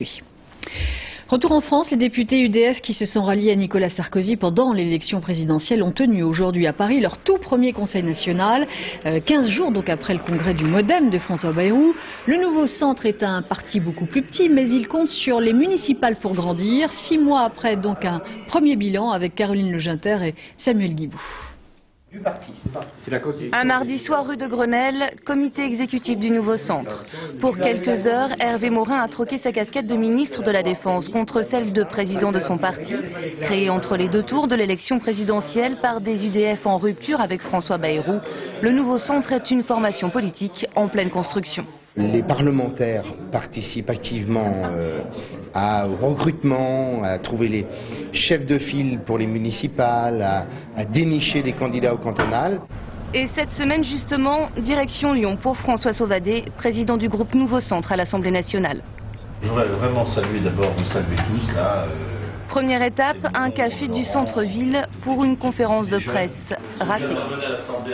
Oui. Retour en France, les députés UDF qui se sont ralliés à Nicolas Sarkozy pendant l'élection présidentielle ont tenu aujourd'hui à Paris leur tout premier conseil national, 15 jours donc après le congrès du MoDem de François Bayrou. Le nouveau centre est un parti beaucoup plus petit, mais il compte sur les municipales pour grandir. 6 mois après donc un premier bilan avec Caroline Leginter et Samuel Guibou. Un mardi soir rue de Grenelle, comité exécutif du nouveau centre. Pour quelques heures, Hervé Morin a troqué sa casquette de ministre de la Défense contre celle de président de son parti, créé entre les deux tours de l'élection présidentielle par des UDF en rupture avec François Bayrou. Le nouveau centre est une formation politique en pleine construction. Les parlementaires participent activement au recrutement, à trouver les chefs de file pour les municipales, à dénicher des candidats au cantonal. Et cette semaine justement, direction Lyon pour François Sauvadet, président du groupe Nouveau Centre à l'Assemblée nationale. Je voudrais vraiment saluer d'abord, vous saluer tous là. Première étape, un café du centre-ville pour une conférence de presse ratée.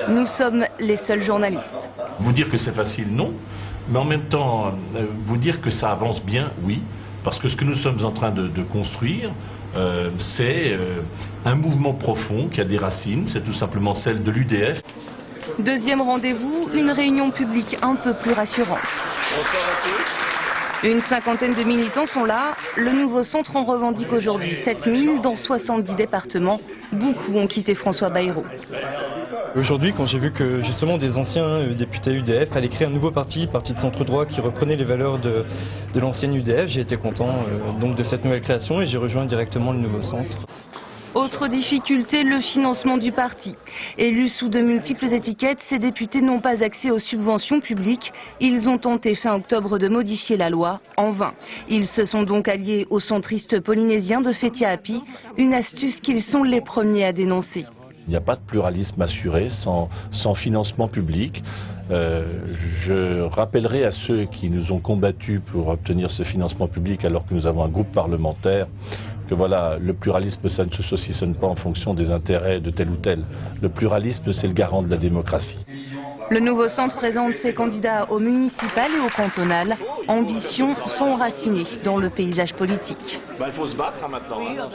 Nous sommes les seuls journalistes. Vous dire que c'est facile, non. Mais en même temps, vous dire que ça avance bien, oui. Parce que ce que nous sommes en train de construire, c'est un mouvement profond qui a des racines. C'est tout simplement celle de l'UDF. Deuxième rendez-vous, une réunion publique un peu plus rassurante. Une cinquantaine de militants sont là. Le nouveau centre en revendique aujourd'hui 7000 dans 70 départements. Beaucoup ont quitté François Bayrou. Aujourd'hui, quand j'ai vu que justement des anciens députés UDF allaient créer un nouveau parti de centre-droit qui reprenait les valeurs de l'ancienne UDF, j'ai été content donc de cette nouvelle création et j'ai rejoint directement le nouveau centre. Autre difficulté, le financement du parti. Élus sous de multiples étiquettes, ces députés n'ont pas accès aux subventions publiques. Ils ont tenté fin octobre de modifier la loi, en vain. Ils se sont donc alliés aux centristes polynésiens de Fetia Api, une astuce qu'ils sont les premiers à dénoncer. Il n'y a pas de pluralisme assuré sans financement public. Je rappellerai à ceux qui nous ont combattus pour obtenir ce financement public alors que nous avons un groupe parlementaire que voilà, le pluralisme, ça ne se saucissonne pas en fonction des intérêts de tel ou tel. Le pluralisme, c'est le garant de la démocratie. Le nouveau centre présente ses candidats aux municipales et au cantonal. Ambitions sont enracinées dans le paysage politique. Il faut se battre maintenant.